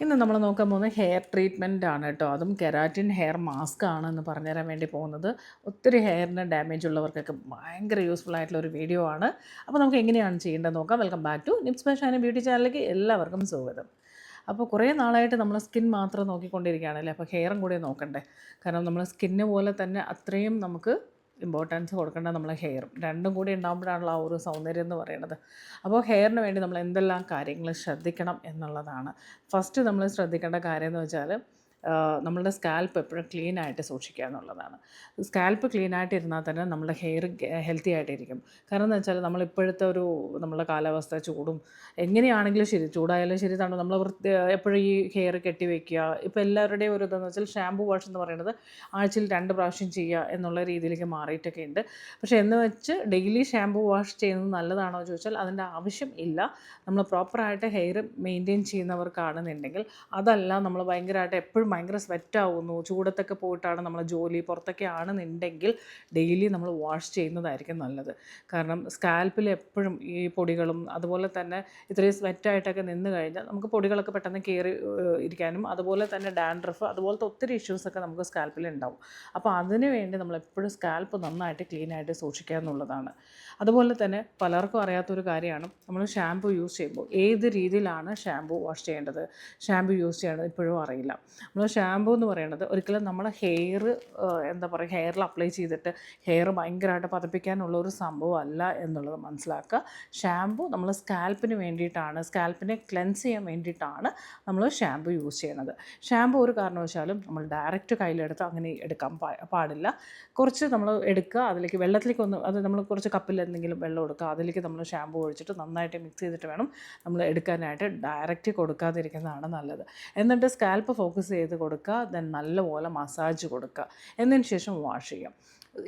ഇന്ന് നമ്മൾ നോക്കാൻ പോകുന്നത് ഹെയർ ട്രീറ്റ്മെൻ്റ് ആണ് കേട്ടോ. അതും കെരാറ്റിൻ ഹെയർ മാസ്ക് ആണെന്ന് പറഞ്ഞുതരാൻ വേണ്ടി പോകുന്നത്. ഒത്തിരി ഹെയറിന് ഡാമേജ് ഉള്ളവർക്കൊക്കെ ഭയങ്കര യൂസ്ഫുൾ ആയിട്ടുള്ള ഒരു വീഡിയോ ആണ്. അപ്പോൾ നമുക്ക് എങ്ങനെയാണ് ചെയ്യേണ്ടത് നോക്കാം. Welcome back to Nips by Shaina beauty ചാനലിലേക്ക് എല്ലാവർക്കും സ്വാഗതം. അപ്പോൾ കുറേ നാളായിട്ട് നമ്മൾ സ്കിൻ മാത്രം നോക്കിക്കൊണ്ടിരിക്കുകയാണല്ലേ, അപ്പോൾ ഹെയറും കൂടി നോക്കണ്ടേ. കാരണം നമ്മൾ സ്കിന്ന് പോലെ തന്നെ അത്രയും നമുക്ക് ഇമ്പോർട്ടൻസ് കൊടുക്കേണ്ടത് നമ്മളെ ഹെയറും രണ്ടും കൂടി ഉണ്ടാകുമ്പോഴാണല്ലോ ആ ഒരു സൗന്ദര്യം എന്ന് പറയുന്നത്. അപ്പോൾ ഹെയറിന് വേണ്ടി നമ്മൾ എന്തെല്ലാം കാര്യങ്ങൾ ശ്രദ്ധിക്കണം എന്നുള്ളതാണ്. ഫസ്റ്റ് നമ്മൾ ശ്രദ്ധിക്കേണ്ട കാര്യം എന്ന് വെച്ചാൽ നമ്മളുടെ സ്കാൽപ്പ് എപ്പോഴും ക്ലീൻ ആയിട്ട് സൂക്ഷിക്കുക എന്നുള്ളതാണ്. സ്കാൽപ്പ് ക്ലീൻ ആയിട്ടിരുന്നാൽ തന്നെ നമ്മുടെ ഹെയർ ഹെൽത്തി ആയിട്ടിരിക്കും. കാരണം എന്ന് വെച്ചാൽ നമ്മളിപ്പോഴത്തെ നമ്മളുടെ കാലാവസ്ഥ ചൂടും എങ്ങനെയാണെങ്കിലും ശരി, ചൂടായാലും ശരി തന്നെ നമ്മൾ എപ്പോഴും ഈ ഹെയർ കെട്ടി വയ്ക്കുക. ഇപ്പോൾ എല്ലാവരുടെയും ഒരു ഇതെന്ന് വെച്ചാൽ ഷാമ്പൂ വാഷ് എന്ന് പറയുന്നത് ആഴ്ചയിൽ 2 പ്രാവശ്യം ചെയ്യുക എന്നുള്ള രീതിയിലേക്ക് മാറിയിട്ടൊക്കെ ഉണ്ട്. പക്ഷേ എന്ന് വെച്ച് ഡെയിലി ഷാമ്പൂ വാഷ് ചെയ്യുന്നത് നല്ലതാണോ എന്ന് ചോദിച്ചാൽ അതിൻ്റെ ആവശ്യം ഇല്ല. നമ്മൾ പ്രോപ്പറായിട്ട് ഹെയർ മെയിൻറ്റെയിൻ ചെയ്യുന്നവർക്കാണെന്നുണ്ടെങ്കിൽ അതല്ല, നമ്മൾ ഭയങ്കരമായിട്ട് എപ്പോഴും ഭയങ്കര സ്വെറ്റാവുന്നു, ചൂടത്തൊക്കെ പോയിട്ടാണ് നമ്മൾ ജോലി പുറത്തൊക്കെ ആണെന്നുണ്ടെങ്കിൽ ഡെയിലി നമ്മൾ വാഷ് ചെയ്യുന്നതായിരിക്കും നല്ലത്. കാരണം സ്കാൽപ്പിൽ എപ്പോഴും ഈ പൊടികളും അതുപോലെ തന്നെ ഇത്രയും സ്വെറ്റായിട്ടൊക്കെ നിന്ന് കഴിഞ്ഞാൽ നമുക്ക് പൊടികളൊക്കെ പെട്ടെന്ന് കയറി ഇരിക്കാനും അതുപോലെ തന്നെ ഡാൻഡ്രഫ് അതുപോലത്തെ ഒത്തിരി ഇഷ്യൂസൊക്കെ നമുക്ക് സ്കാൽപ്പിൽ ഉണ്ടാവും. അപ്പോൾ അതിന് വേണ്ടി നമ്മളെപ്പോഴും സ്കാൽപ്പ് നന്നായിട്ട് ക്ലീനായിട്ട് സൂക്ഷിക്കുക എന്നുള്ളതാണ്. അതുപോലെ തന്നെ പലർക്കും അറിയാത്തൊരു കാര്യമാണ്, നമ്മൾ ഷാമ്പു യൂസ് ചെയ്യുമ്പോൾ ഏത് രീതിയിലാണ് ഷാമ്പു വാഷ് ചെയ്യേണ്ടത്, ഷാമ്പു യൂസ് ചെയ്യേണ്ടത് ഇപ്പോഴും അറിയില്ല. നമ്മൾ ഷാമ്പൂ എന്ന് പറയുന്നത് ഒരിക്കലും നമ്മളെ ഹെയർ എന്താ പറയുക ഹെയറിൽ അപ്ലൈ ചെയ്തിട്ട് ഹെയർ ഭയങ്കരമായിട്ട് പതപ്പിക്കാനുള്ള ഒരു സംഭവമല്ല എന്നുള്ളത് മനസ്സിലാക്കുക. ഷാമ്പൂ നമ്മൾ സ്കാൽപ്പിന് വേണ്ടിയിട്ടാണ്, സ്കാൽപ്പിനെ ക്ലെൻസ് ചെയ്യാൻ വേണ്ടിയിട്ടാണ് നമ്മൾ ഷാമ്പൂ യൂസ് ചെയ്യുന്നത്. ഷാമ്പൂ ഒരു കാരണവശാലും നമ്മൾ ഡയറക്റ്റ് കയ്യിലെടുത്ത് അങ്ങനെ എടുക്കാൻ പാടില്ല. കുറച്ച് നമ്മൾ എടുക്കുക, അതിലേക്ക് വെള്ളത്തിലേക്ക് അത് നമ്മൾ കുറച്ച് കപ്പിൽ എന്തെങ്കിലും വെള്ളം എടുക്കുക, അതിലേക്ക് നമ്മൾ ഷാമ്പൂ ഒഴിച്ചിട്ട് നന്നായിട്ട് മിക്സ് ചെയ്തിട്ട് വേണം നമ്മൾ എടുക്കാനായിട്ട്. ഡയറക്റ്റ് കൊടുക്കാതിരിക്കുന്നതാണ് നല്ലത്. എന്നിട്ട് സ്കാൽപ്പ് ഫോക്കസ് ചെയ്ത് കൊടുക്കുക, ദെൻ നല്ലപോലെ മസാജ് കൊടുക്കുക, എന്നതിന് ശേഷം വാഷ് ചെയ്യാം.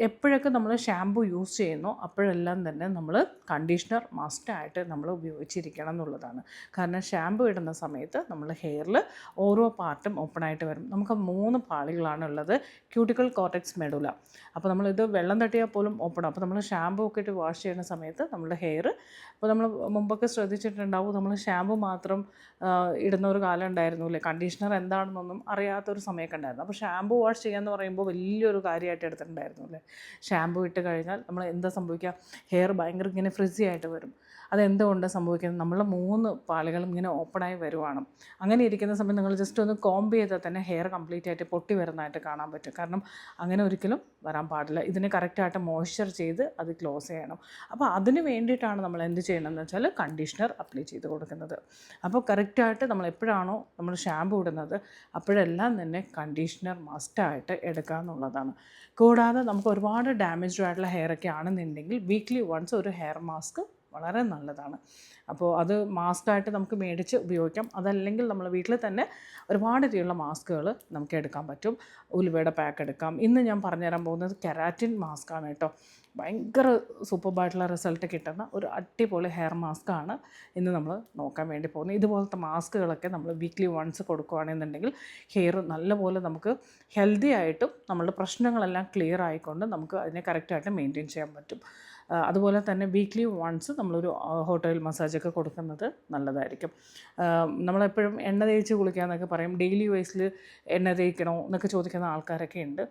എപ്പോഴൊക്കെ നമ്മൾ ഷാമ്പു യൂസ് ചെയ്യുന്നോ അപ്പോഴെല്ലാം തന്നെ നമ്മൾ കണ്ടീഷണർ മസ്റ്റായിട്ട് നമ്മൾ ഉപയോഗിച്ചിരിക്കണം എന്നുള്ളതാണ്. കാരണം ഷാമ്പു ഇടുന്ന സമയത്ത് നമ്മൾ ഹെയറിൽ ഓരോ പാർട്ടും ഓപ്പണായിട്ട് വരും. നമുക്ക് 3 പാളികളാണ് ഉള്ളത്, ക്യൂട്ടിക്കൽ കോർട്ടെക്സ് മെഡുല. അപ്പോൾ നമ്മളിത് വെള്ളം തട്ടിയാൽ പോലും ഓപ്പൺ. അപ്പോൾ നമ്മൾ ഷാമ്പു ഒക്കെ ഇട്ട് വാഷ് ചെയ്യുന്ന സമയത്ത് നമ്മുടെ ഹെയർ, ഇപ്പോൾ നമ്മൾ മുമ്പൊക്കെ ശ്രദ്ധിച്ചിട്ടുണ്ടാവും, നമ്മൾ ഷാമ്പു മാത്രം ഇടുന്ന ഒരു കാലം ഉണ്ടായിരുന്നു അല്ലേ, കണ്ടീഷണർ എന്താണെന്നൊന്നും അറിയാത്തൊരു സമയമൊക്കെ ഉണ്ടായിരുന്നു. അപ്പോൾ ഷാമ്പു വാഷ് ചെയ്യാന്ന് പറയുമ്പോൾ വലിയൊരു കാര്യമായിട്ട് എടുത്തിട്ടുണ്ടായിരുന്നു അല്ലേ. ഷാമ്പു ഇട്ട് കഴിഞ്ഞാൽ നമ്മൾ എന്താ സംഭവിക്കുക, ഹെയർ ഭയങ്കര ഇങ്ങനെ ഫ്രിസി ആയിട്ട് വരും. അതെന്തുകൊണ്ട് സംഭവിക്കുന്നത്, നമ്മളെ 3 പാളികളും ഇങ്ങനെ ഓപ്പണായി വരുവാണ്. അങ്ങനെ ഇരിക്കുന്ന സമയത്ത് നിങ്ങൾ ജസ്റ്റ് ഒന്ന് കോംബ് ചെയ്താൽ തന്നെ ഹെയർ കംപ്ലീറ്റ് ആയിട്ട് പൊട്ടി വരുന്നതായിട്ട് കാണാൻ പറ്റും. കാരണം അങ്ങനെ ഒരിക്കലും വരാൻ പാടില്ല. ഇതിനെ കറക്റ്റായിട്ട് മോയ്സ്ചർ ചെയ്ത് അത് ക്ലോസ് ചെയ്യണം. അപ്പോൾ അതിന് വേണ്ടിയിട്ടാണ് നമ്മൾ എന്ത് ചെയ്യണമെന്ന് വെച്ചാൽ കണ്ടീഷണർ അപ്ലൈ ചെയ്ത് കൊടുക്കുന്നത്. അപ്പോൾ കറക്റ്റായിട്ട് നമ്മൾ എപ്പോഴാണോ നമ്മൾ ഷാമ്പു ഇടുന്നത് അപ്പോഴെല്ലാം തന്നെ കണ്ടീഷണർ മസ്റ്റായിട്ട് എടുക്കുക എന്നുള്ളതാണ്. കൂടാതെ നമുക്ക് ഒരുപാട് ഡാമേജ്ഡ് ആയിട്ടുള്ള ഹെയറൊക്കെ ആണെന്നുണ്ടെങ്കിൽ വീക്ക്ലി വൺസ് ഒരു ഹെയർ മാസ്ക് വളരെ നല്ലതാണ്. അപ്പോൾ അത് മാസ്കായിട്ട് നമുക്ക് മേടിച്ച് ഉപയോഗിക്കാം. അതല്ലെങ്കിൽ നമ്മൾ വീട്ടിൽ തന്നെ ഒരുപാട് രീതിയിലുള്ള മാസ്കുകൾ നമുക്ക് എടുക്കാൻ പറ്റും. ഉലുവയുടെ പാക്ക് എടുക്കാം. ഇന്ന് ഞാൻ പറഞ്ഞുതരാൻ പോകുന്നത് കെരാറ്റിൻ മാസ്കാണ് കേട്ടോ. ഭയങ്കര സൂപ്പർബായിട്ടുള്ള റിസൾട്ട് കിട്ടുന്ന ഒരു അടിപൊളി ഹെയർ മാസ്കാണ് ഇന്ന് നമ്മൾ നോക്കാൻ വേണ്ടി പോകുന്നത്. ഇതുപോലത്തെ മാസ്കുകളൊക്കെ നമ്മൾ വീക്ക്ലി വൺസ് കൊടുക്കുകയാണെന്നുണ്ടെങ്കിൽ ഹെയർ നല്ലപോലെ നമുക്ക് ഹെൽത്തി ആയിട്ടും നമ്മളുടെ പ്രശ്നങ്ങളെല്ലാം ക്ലിയർ ആയിക്കൊണ്ട് നമുക്ക് അതിനെ കറക്റ്റായിട്ട് മെയിൻറ്റെയിൻ ചെയ്യാൻ പറ്റും. അതുപോലെ തന്നെ വീക്ക്ലി വൺസ് നമ്മളൊരു ഹോട്ടൽ മസാജൊക്കെ കൊടുക്കുന്നത് നല്ലതായിരിക്കും. നമ്മളെപ്പോഴും എണ്ണ തേച്ച് കുളിക്കുക എന്നൊക്കെ പറയും. ഡെയിലി വൈസിൽ എണ്ണ തേക്കണോ എന്നൊക്കെ ചോദിക്കുന്ന ആൾക്കാരൊക്കെ ഉണ്ട്.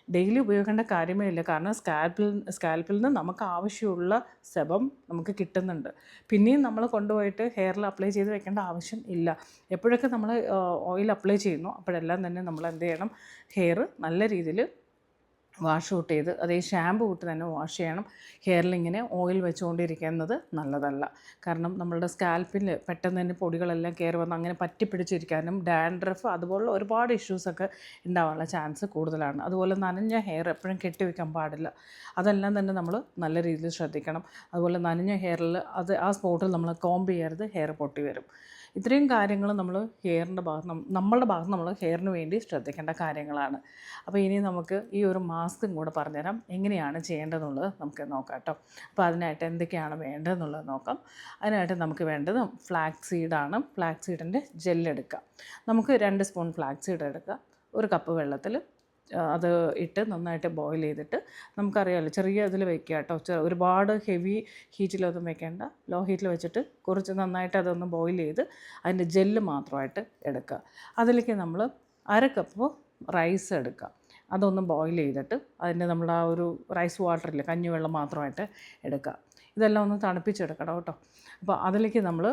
ഡെയിലി ഉപയോഗിക്കേണ്ട കാര്യമേ ഇല്ല. കാരണം സ്കാൽപ്പിൽ നിന്ന് നമുക്ക് ആവശ്യമുള്ള സെബം നമുക്ക് കിട്ടുന്നുണ്ട്. പിന്നെയും നമ്മൾ കൊണ്ടുപോയിട്ട് ഹെയറിൽ അപ്ലൈ ചെയ്ത് വെക്കേണ്ട ആവശ്യം ഇല്ല. എപ്പോഴൊക്കെ നമ്മൾ ഓയിൽ അപ്ലൈ ചെയ്യുന്നു അപ്പോഴെല്ലാം തന്നെ നമ്മൾ എന്ത് ചെയ്യണം, ഹെയർ നല്ല രീതിയിൽ വാഷ് ഔട്ട് ചെയ്ത് അതേ ഷാമ്പു ഇട്ട് തന്നെ വാഷ് ചെയ്യണം. ഹെയറിലിങ്ങനെ ഓയിൽ വെച്ചുകൊണ്ടിരിക്കുന്നത് നല്ലതല്ല. കാരണം നമ്മളുടെ സ്കാൽപ്പിൽ പെട്ടെന്ന് തന്നെ പൊടികളെല്ലാം കയറി വന്ന് അങ്ങനെ പറ്റിപ്പിടിച്ചിരിക്കാനും ഡാൻഡ്രഫ് അതുപോലുള്ള ഒരുപാട് ഇഷ്യൂസൊക്കെ ഉണ്ടാവാനുള്ള ചാൻസ് കൂടുതലാണ്. അതുപോലെ നനഞ്ഞ ഹെയർ എപ്പോഴും കെട്ടിവെക്കാൻ പാടില്ല. അതെല്ലാം തന്നെ നമ്മൾ നല്ല രീതിയിൽ ശ്രദ്ധിക്കണം. അതുപോലെ നനഞ്ഞ ഹെയറിൽ ആ സ്പോട്ടിൽ നമ്മൾ കോംബ് ചെയ്യരുത്, ഹെയർ പൊട്ടി വരും. ഇത്രയും കാര്യങ്ങൾ നമ്മൾ നമ്മളുടെ ഭാഗത്ത് നമ്മൾ ഹെയറിന് വേണ്ടി ശ്രദ്ധിക്കേണ്ട കാര്യങ്ങളാണ്. അപ്പോൾ ഇനി നമുക്ക് ഈ ഒരു മാസ്കും കൂടെ പറഞ്ഞുതരാം എങ്ങനെയാണ് ചെയ്യേണ്ടതെന്നുള്ളത് നമുക്ക് നോക്കാം കേട്ടോ. അപ്പോൾ അതിനായിട്ട് എന്തൊക്കെയാണ് വേണ്ടതെന്നുള്ളത് നോക്കാം. അതിനായിട്ട് നമുക്ക് വേണ്ടത് ഫ്ലാക്സ് സീഡാണ്. ഫ്ലാക്സ് സീഡിൻ്റെ ജെല്ലെടുക്കുക. നമുക്ക് 2 സ്പൂൺ ഫ്ലാക്സ് സീഡ് എടുക്കുക. 1 കപ്പ് വെള്ളത്തിൽ അത് ഇട്ട് നന്നായിട്ട് ബോയിൽ ചെയ്തിട്ട് നമുക്കറിയാമല്ലോ ചെറിയ ഇതിൽ വെക്കുക കേട്ടോ. ഒരുപാട് ഹെവി ഹീറ്റിലൊന്നും വെക്കേണ്ട, ലോ ഹീറ്റിൽ വെച്ചിട്ട് കുറച്ച് നന്നായിട്ട് അതൊന്ന് ബോയിൽ ചെയ്ത് അതിൻ്റെ ജെല്ല് മാത്രമായിട്ട് എടുക്കുക. അതിലേക്ക് നമ്മൾ 1/2 കപ്പ് റൈസ് എടുക്കുക. അതൊന്ന് ബോയിൽ ചെയ്തിട്ട് അതിൻ്റെ നമ്മൾ ആ ഒരു റൈസ് വാട്ടറിൽ കഞ്ഞിവെള്ളം മാത്രമായിട്ട് എടുക്കുക. ഇതെല്ലാം ഒന്ന് തണുപ്പിച്ചെടുക്കണം കേട്ടോ. അപ്പോൾ അതിലേക്ക് നമ്മൾ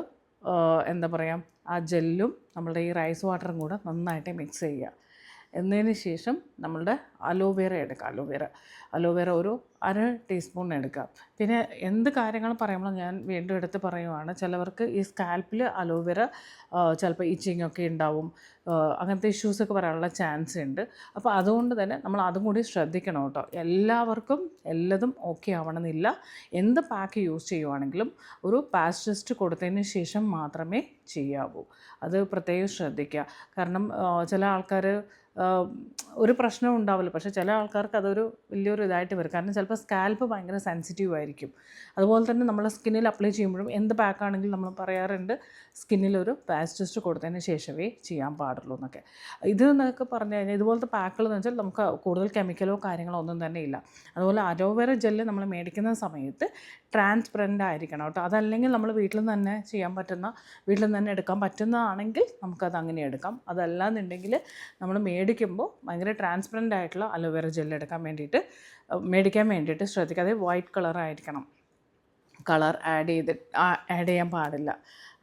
എന്താ പറയുക, ആ ജെല്ലും നമ്മളുടെ ഈ റൈസ് വാട്ടറും കൂടെ നന്നായിട്ട് മിക്സ് ചെയ്യുക. എന്നതിന് ശേഷം നമ്മളുടെ അലോവേറ എടുക്കുക. അലോവേറ ഒരു 1/2 ടീസ്പൂൺ എടുക്കുക. പിന്നെ എന്ത് കാര്യങ്ങൾ പറയുമ്പോൾ ഞാൻ വീണ്ടും എടുത്ത് പറയുവാണ്, ചിലവർക്ക് ഈ സ്കാൽപ്പിൽ അലോവേറ ചിലപ്പോൾ ഇച്ചിങ്ങൊക്കെ ഉണ്ടാവും, അങ്ങനത്തെ ഇഷ്യൂസൊക്കെ വരാനുള്ള ചാൻസ് ഉണ്ട്. അപ്പോൾ അതുകൊണ്ട് തന്നെ നമ്മൾ അതും കൂടി ശ്രദ്ധിക്കണം കേട്ടോ. എല്ലാവർക്കും എല്ലതും ഓക്കെ ആവണമെന്നില്ല. എന്ത് പാക്ക് യൂസ് ചെയ്യുവാണെങ്കിലും ഒരു പാച്ച് ടെസ്റ്റ് കൊടുത്തതിന് ശേഷം മാത്രമേ ചെയ്യാവൂ. അത് പ്രത്യേകം ശ്രദ്ധിക്കുക. കാരണം ചില ആൾക്കാർ ഒരു പ്രശ്നവും ഉണ്ടാവില്ല, പക്ഷേ ചില ആൾക്കാർക്ക് അതൊരു വലിയൊരു ഇതായിട്ട് വരും. കാരണം ചിലപ്പോൾ സ്കാൽപ്പ് ഭയങ്കര സെൻസിറ്റീവ് ആയിരിക്കും. അതുപോലെ തന്നെ നമ്മൾ സ്കിന്നിൽ അപ്ലൈ ചെയ്യുമ്പോഴും എന്ത് പാക്കാണെങ്കിലും നമ്മൾ പറയാറുണ്ട് സ്കിന്നിലൊരു പാച്ച് ടെസ്റ്റ് കൊടുത്തതിന് ശേഷമേ ചെയ്യാൻ പാടുള്ളൂ എന്നൊക്കെ. ഇത് എന്നൊക്കെ പറഞ്ഞു കഴിഞ്ഞാൽ ഇതുപോലത്തെ പാക്കുകൾ എന്ന് വെച്ചാൽ നമുക്ക് കൂടുതൽ കെമിക്കലോ കാര്യങ്ങളോ ഒന്നും തന്നെ ഇല്ല. അതുപോലെ അലോവേറ ജെല്ല് നമ്മൾ മേടിക്കുന്ന സമയത്ത് ട്രാൻസ്പെറൻ്റ് ആയിരിക്കണം കേട്ടോ. അതല്ലെങ്കിൽ നമ്മൾ വീട്ടിൽ നിന്ന് തന്നെ ചെയ്യാൻ പറ്റുന്ന, വീട്ടിൽ നിന്ന് തന്നെ എടുക്കാൻ പറ്റുന്നതാണെങ്കിൽ നമുക്കത് അങ്ങനെ എടുക്കാം. അതല്ലാന്നുണ്ടെങ്കിൽ നമ്മൾ മേടിക്കുമ്പോൾ ഭയങ്കര ട്രാൻസ്പെറൻ്റ് ആയിട്ടുള്ള അലോവേറ ജെല്ല് മേടിക്കാൻ വേണ്ടിയിട്ട് ശ്രദ്ധിക്കുക. അത് വൈറ്റ് കളറായിരിക്കണം, കളർ ആഡ് ചെയ്യാൻ പാടില്ല.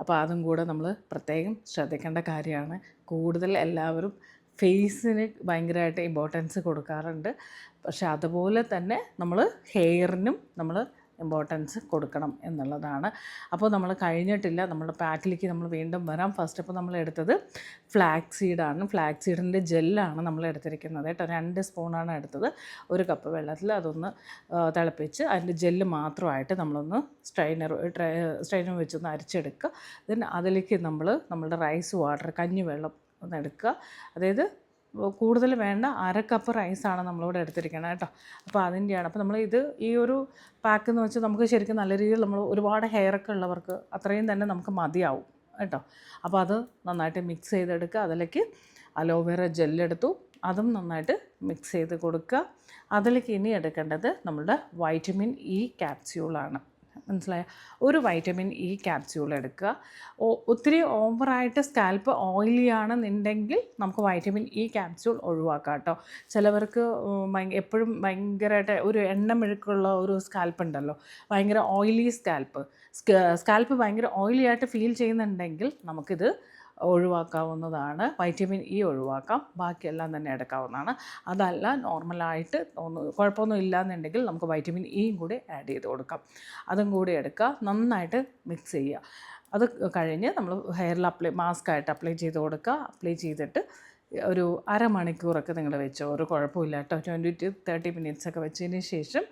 അപ്പോൾ അതും കൂടെ നമ്മൾ പ്രത്യേകം ശ്രദ്ധിക്കേണ്ട കാര്യമാണ്. കൂടുതൽ എല്ലാവരും ഫേസിന് ഭയങ്കരമായിട്ട് ഇമ്പോർട്ടൻസ് കൊടുക്കാറുണ്ട്, പക്ഷെ അതുപോലെ തന്നെ നമ്മൾ ഹെയറിനും നമ്മൾ ഇമ്പോർട്ടൻസ് കൊടുക്കണം എന്നുള്ളതാണ്. അപ്പോൾ നമ്മൾ കഴിഞ്ഞിട്ടില്ല, നമ്മുടെ പാക്കിലേക്ക് നമ്മൾ വീണ്ടും വരാം. ഫസ്റ്റ് അപ്പോൾ നമ്മൾ എടുത്തത് ഫ്ലാക്സ് സീഡാണ്. ഫ്ലാക്സ് സീഡിൻ്റെ ജെല്ലാണ് നമ്മൾ എടുത്തിരിക്കുന്നത് കേട്ടോ. 2 സ്പൂണാണ് എടുത്തത്. 1 കപ്പ് വെള്ളത്തിൽ അതൊന്ന് തിളപ്പിച്ച് അതിൻ്റെ ജെല്ല് മാത്രമായിട്ട് നമ്മളൊന്ന് സ്ട്രെയിനർ വെച്ചൊന്ന് അരിച്ചെടുക്കുക. ദെൻ അതിലേക്ക് നമ്മളുടെ റൈസ് വാട്ടർ കഞ്ഞിവെള്ളം ഒന്ന് എടുക്കുക. അതായത് കൂടുതൽ വേണ്ട, 1/2 കപ്പ് റൈസാണ് നമ്മളിവിടെ എടുത്തിരിക്കുന്നത് കേട്ടോ. അപ്പോൾ അതിൻ്റെയാണ്. അപ്പോൾ നമ്മൾ ഈ ഒരു പാക്ക് എന്ന് വെച്ചാൽ നമുക്ക് ശരിക്കും നല്ല രീതിയിൽ നമ്മൾ ഒരുപാട് ഹെയറൊക്കെ ഉള്ളവർക്ക് അത്രയും തന്നെ നമുക്ക് മതിയാവും കേട്ടോ. അപ്പോൾ അത് നന്നായിട്ട് മിക്സ് ചെയ്തെടുക്കുക. അതിലേക്ക് അലോവേറ ജെല്ലെടുത്തു, അതും നന്നായിട്ട് മിക്സ് ചെയ്ത് കൊടുക്കുക. അതിലേക്ക് ഇനി എടുക്കേണ്ടത് നമ്മളുടെ വൈറ്റമിൻ ഇ ക്യാപ്സ്യൂളാണ്. മനസ്സിലായ, ഒരു വൈറ്റമിൻ ഇ ക്യാപ്സ്യൂൾ എടുക്കുക. ഒത്തിരി ഓവറായിട്ട് സ്കാൽപ്പ് ഓയിലി ആണെന്നുണ്ടെങ്കിൽ നമുക്ക് വൈറ്റമിൻ ഇ ക്യാപ്സ്യൂൾ ഒഴിവാക്കാം കേട്ടോ. ചിലവർക്ക് എപ്പോഴും ഭയങ്കരമായിട്ട് ഒരു എണ്ണമെഴുക്കുള്ള ഒരു സ്കാൽപ്പ് ഉണ്ടല്ലോ, ഭയങ്കര ഓയിലി സ്കാൽപ്പ് ഭയങ്കര ഓയിലി ആയിട്ട് ഫീൽ ചെയ്യുന്നുണ്ടെങ്കിൽ നമുക്കിത് ഒഴിവാക്കാവുന്നതാണ്. വൈറ്റമിൻ ഇ ഒഴിവാക്കാം, ബാക്കിയെല്ലാം തന്നെ എടുക്കാവുന്നതാണ്. അതല്ല നോർമലായിട്ട് കുഴപ്പമൊന്നും ഇല്ലയെന്നുണ്ടെങ്കിൽ നമുക്ക് വൈറ്റമിൻ ഇയും കൂടി ആഡ് ചെയ്ത് കൊടുക്കാം. അതും കൂടി എടുക്കുക, നന്നായിട്ട് മിക്സ് ചെയ്യുക. അത് കഴിഞ്ഞ് നമ്മൾ ഹെയറിൽ മാസ്കായിട്ട് അപ്ലൈ ചെയ്ത് കൊടുക്കുക. അപ്ലൈ ചെയ്തിട്ട് ഒരു അരമണിക്കൂറൊക്കെ നിങ്ങൾ വെച്ചോ, ഒരു കുഴപ്പമില്ല കേട്ടോ. 20 to 30 minutes ഒക്കെ വെച്ചതിന് ശേഷം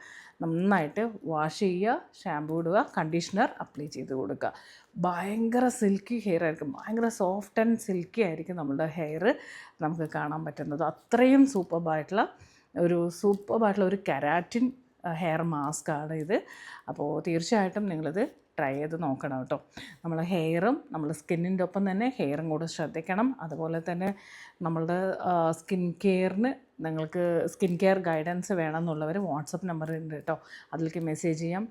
നന്നായിട്ട് വാഷ് ചെയ്യുക, ഷാമ്പൂ ഇടുക, കണ്ടീഷണർ അപ്ലൈ ചെയ്ത് കൊടുക്കുക. ഭയങ്കര സിൽക്കി ഹെയർ ആയിരിക്കും, ഭയങ്കര സോഫ്റ്റ് ആൻഡ് സിൽക്കി ആയിരിക്കും നമ്മളുടെ ഹെയർ നമുക്ക് കാണാൻ പറ്റുന്നത്. അത്രയും സൂപ്പർബായിട്ടുള്ള ഒരു കെരാറ്റിൻ ഹെയർ മാസ്കാണ് ഇത്. അപ്പോൾ തീർച്ചയായിട്ടും നിങ്ങളിത് ട്രൈ ചെയ്ത് നോക്കണം കേട്ടോ. നമ്മൾ ഹെയറും നമ്മൾ സ്കിന്നിൻ്റെ ഒപ്പം തന്നെ ഹെയറും കൂടെ ശ്രദ്ധിക്കണം. അതുപോലെ തന്നെ നമ്മളുടെ സ്കിൻ കെയറിന് നിങ്ങൾക്ക് സ്കിൻ കെയർ ഗൈഡൻസ് വേണമെന്നുള്ളവർ വാട്സപ്പ് നമ്പർ ഉണ്ട് കേട്ടോ, അതിലേക്ക് മെസ്സേജ് ചെയ്യാം.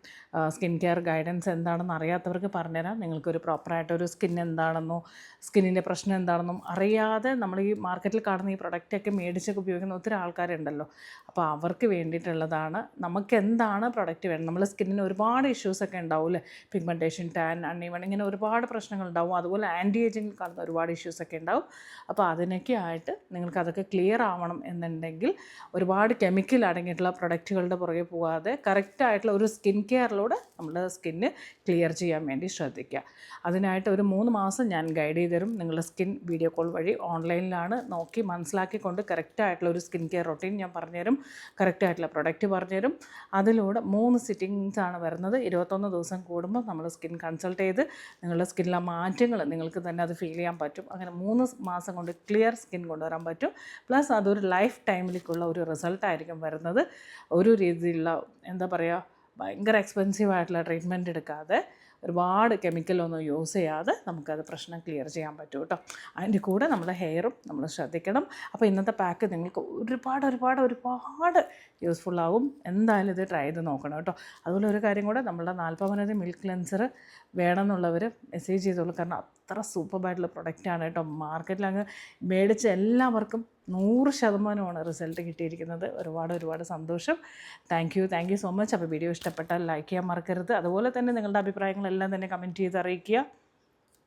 സ്കിൻ കെയർ ഗൈഡൻസ് എന്താണെന്ന് അറിയാത്തവർക്ക് പറഞ്ഞുതരാം. നിങ്ങൾക്കൊരു പ്രോപ്പറായിട്ടൊരു സ്കിന്നിൻ്റെ പ്രശ്നം എന്താണെന്നും അറിയാതെ നമ്മൾ ഈ മാർക്കറ്റിൽ കാണുന്ന ഈ പ്രൊഡക്റ്റൊക്കെ മേടിച്ചൊക്കെ ഉപയോഗിക്കുന്ന ഒത്തിരി ആൾക്കാരുണ്ടല്ലോ. അപ്പോൾ അവർക്ക് വേണ്ടിയിട്ടുള്ളതാണ്. നമുക്ക് എന്താണ് പ്രൊഡക്റ്റ് വേണം, നമ്മൾ സ്കിന്നിന് ഒരുപാട് ഇഷ്യൂസൊക്കെ ഉണ്ടാവില്ലേ, പിഗ്മെൻറ്റേഷൻ, ടാൻ, അൺഈവൺ, ഇങ്ങനെ ഒരുപാട് പ്രശ്നങ്ങളുണ്ടാവും. അതുപോലെ ആൻറ്റി ഏജിങ്ങിൽ കാണുന്ന ഒരുപാട് ഇഷ്യൂസൊക്കെ ഉണ്ടാവും. അപ്പോൾ അതിനൊക്കെ ആയിട്ട് നിങ്ങൾക്ക് അതൊക്കെ ക്ലിയർ ആവണം എന്നുണ്ടെങ്കിൽ ഒരുപാട് കെമിക്കൽ അടങ്ങിയിട്ടുള്ള പ്രൊഡക്റ്റുകളുടെ പുറകെ പോകാതെ കറക്റ്റായിട്ടുള്ള ഒരു സ്കിൻ കെയറിലൂടെ നമ്മുടെ സ്കിന്ന് ക്ലിയർ ചെയ്യാൻ വേണ്ടി ശ്രദ്ധിക്കുക. അതിനായിട്ട് ഒരു 3 മാസം ഞാൻ ഗൈഡ് ചെയ്ത് തരും. നിങ്ങളുടെ സ്കിൻ വീഡിയോ കോൾ വഴി ഓൺലൈനിലാണ് നോക്കി മനസ്സിലാക്കിക്കൊണ്ട് കറക്റ്റായിട്ടുള്ള ഒരു സ്കിൻ കെയർ റൊട്ടീൻ ഞാൻ പറഞ്ഞുതരും, കറക്റ്റായിട്ടുള്ള പ്രൊഡക്റ്റ് പറഞ്ഞുതരും. അതിലൂടെ 3 സിറ്റിങ്സാണ് വരുന്നത്. 21 ദിവസം കൂടുമ്പോൾ നമ്മൾ സ്കിൻ കൺസൾട്ട് ചെയ്ത് നിങ്ങളുടെ സ്കിന്നിലെ മാറ്റങ്ങൾ നിങ്ങൾക്ക് തന്നെ അത് ഫീൽ ചെയ്യാൻ പറ്റും. അങ്ങനെ 3 മാസം കൊണ്ട് ക്ലിയർ സ്കിൻ കൊണ്ടുവരാൻ പറ്റും. പ്ലസ് അതൊരു ലൈഫ് ടൈമിലേക്കുള്ള ഒരു റിസൾട്ടായിരിക്കും വരുന്നത്. ഒരു രീതിയിലുള്ള എന്താ പറയുക, ഭയങ്കര എക്സ്പെൻസീവായിട്ടുള്ള ട്രീറ്റ്മെൻറ്റ് എടുക്കാതെ ഒരുപാട് കെമിക്കലൊന്നും യൂസ് ചെയ്യാതെ നമുക്കത് പ്രശ്നം ക്ലിയർ ചെയ്യാൻ പറ്റും കേട്ടോ. അതിൻ്റെ കൂടെ നമ്മുടെ ഹെയറും നമ്മൾ ശ്രദ്ധിക്കണം. അപ്പോൾ ഇന്നത്തെ പാക്ക് നിങ്ങൾക്ക് ഒരുപാട് യൂസ്ഫുള്ളാവും. എന്തായാലും ഇത് ട്രൈ ചെയ്ത് നോക്കണം കേട്ടോ. അതുപോലെ ഒരു കാര്യം കൂടെ, നമ്മളുടെ നാൽപ്പമനതി മിൽക്ക് ക്ലെൻസർ വേണമെന്നുള്ളവർ മെസ്സേജ് ചെയ്തോളൂ. കാരണം അത്ര സൂപ്പർബായിട്ടുള്ള പ്രൊഡക്റ്റാണ് കേട്ടോ. മാർക്കറ്റിൽ അങ്ങ് മേടിച്ച എല്ലാവർക്കും 100% റിസൾട്ട് കിട്ടിയിരിക്കുന്നത്. ഒരുപാട് സന്തോഷം. Thank you so much. അപ്പോൾ വീഡിയോ ഇഷ്ടപ്പെട്ടാൽ ലൈക്ക് ചെയ്യാൻ മറക്കരുത്. അതുപോലെ തന്നെ നിങ്ങളുടെ അഭിപ്രായങ്ങളെല്ലാം തന്നെ കമൻറ്റ് ചെയ്ത് അറിയിക്കുക.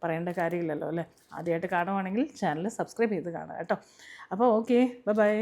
പറയേണ്ട കാര്യമില്ലല്ലോ അല്ലേ. ആദ്യമായിട്ട് കാണുവാണെങ്കിൽ ചാനൽ സബ്സ്ക്രൈബ് ചെയ്ത് കാണുക കേട്ടോ. അപ്പോൾ ഓക്കെ, ബൈ.